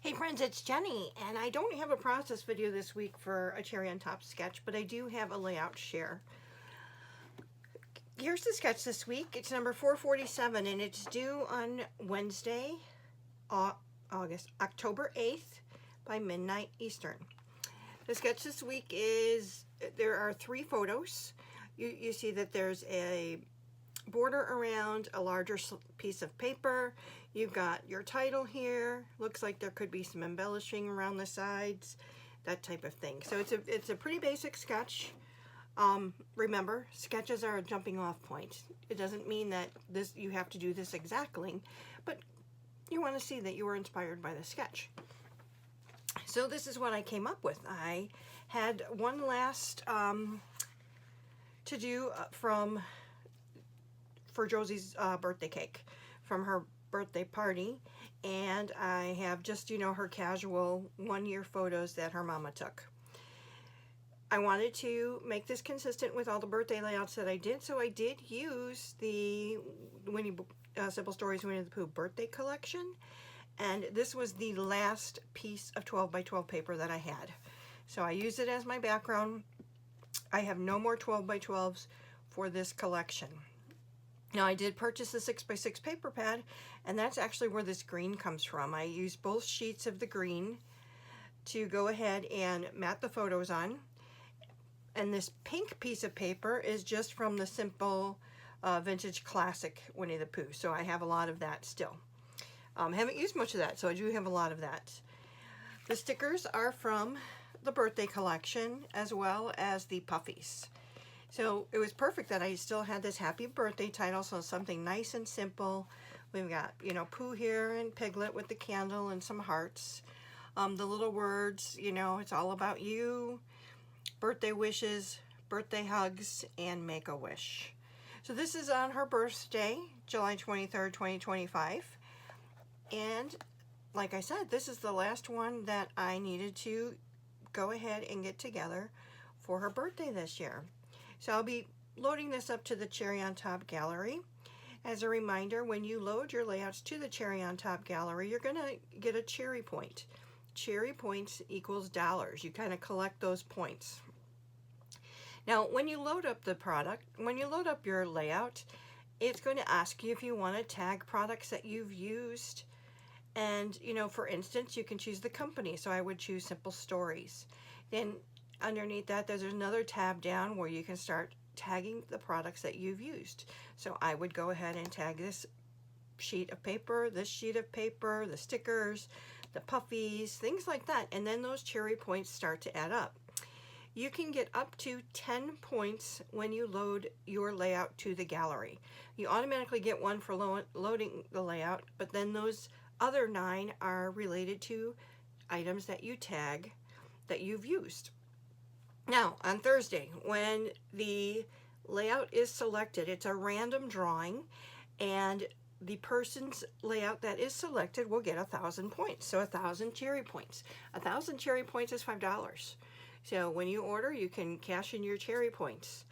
Hey friends, it's Jenny, and I don't have a process video this week for a cherry on top sketch, but I do have a layout share. Here's the sketch this week. It's number 447, and it's due on Wednesday, October 8th by midnight Eastern. The sketch this week is, there are 3 photos. You see that there's a border around a larger piece of paper. You've got your title here. Looks like there could be some embellishing around the sides, that type of thing. So it's a pretty basic sketch. Remember, sketches are a jumping off point. It doesn't mean that you have to do this exactly, but you want to see that you were inspired by the sketch. So this is what I came up with. I had one last to do for Josie's birthday cake from her birthday party, and I have just, her casual 1-year photos that her mama took. I wanted to make this consistent with all the birthday layouts that I did, so I did use the Simple Stories Winnie the Pooh birthday collection, and this was the last piece of 12 by 12 paper that I had. So I used it as my background. I have no more 12 by 12s for this collection. Now I did purchase a 6x6 paper pad, and that's actually where this green comes from. I used both sheets of the green to go ahead and mat the photos on. And this pink piece of paper is just from the Simple Vintage Classic Winnie the Pooh. So I have a lot of that still. Haven't used much of that, so I do have a lot of that. The stickers are from the birthday collection as well as the puffies. So it was perfect that I still had this happy birthday title, so something nice and simple. We've got, Pooh here and Piglet with the candle and some hearts. The little words, it's all about you, birthday wishes, birthday hugs, and make a wish. So this is on her birthday, July 23rd, 2025. And like I said, this is the last one that I needed to go ahead and get together for her birthday this year. So I'll be loading this up to the Cherry on Top gallery. As a reminder, when you load your layouts to the Cherry on Top gallery, you're going to get a cherry point. Cherry points equals dollars. You kind of collect those points. Now, when you load up the product, when you load up your layout, it's going to ask you if you want to tag products that you've used. And, for instance, you can choose the company. So I would choose Simple Stories. Then underneath that, there's another tab down where you can start tagging the products that you've used. So I would go ahead and tag this sheet of paper, this sheet of paper, the stickers, the puffies, things like that. And then those cherry points start to add up. You can get up to 10 points when you load your layout to the gallery. You automatically get one for loading the layout, but then those other 9 are related to items that you tag that you've used. Now, on Thursday, when the layout is selected, it's a random drawing, and the person's layout that is selected will get 1,000 points. So 1,000 cherry points. 1,000 cherry points is $5. So when you order, you can cash in your cherry points.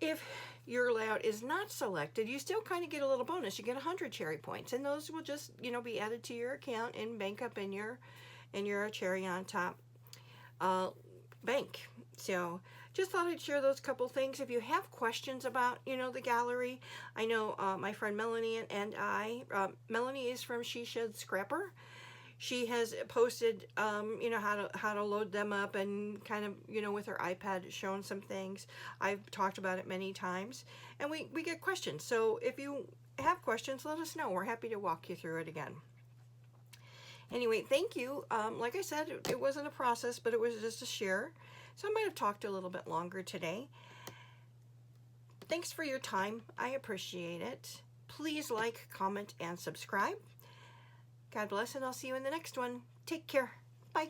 If your layout is not selected, you still kind of get a little bonus. You get 100 cherry points, and those will just, be added to your account and bank up in your Cherry on Top bank. So just thought I'd share those couple things. If you have questions about, the gallery, I know my friend Melanie and I, Melanie is from She Shed Scrapper. She has posted, how to load them up and kind of, with her iPad showing some things. I've talked about it many times, and we get questions. So if you have questions, let us know. We're happy to walk you through it again. Anyway, thank you. Like I said, it wasn't a process, but it was just a share. So I might have talked a little bit longer today. Thanks for your time. I appreciate it. Please like, comment, and subscribe. God bless, and I'll see you in the next one. Take care. Bye.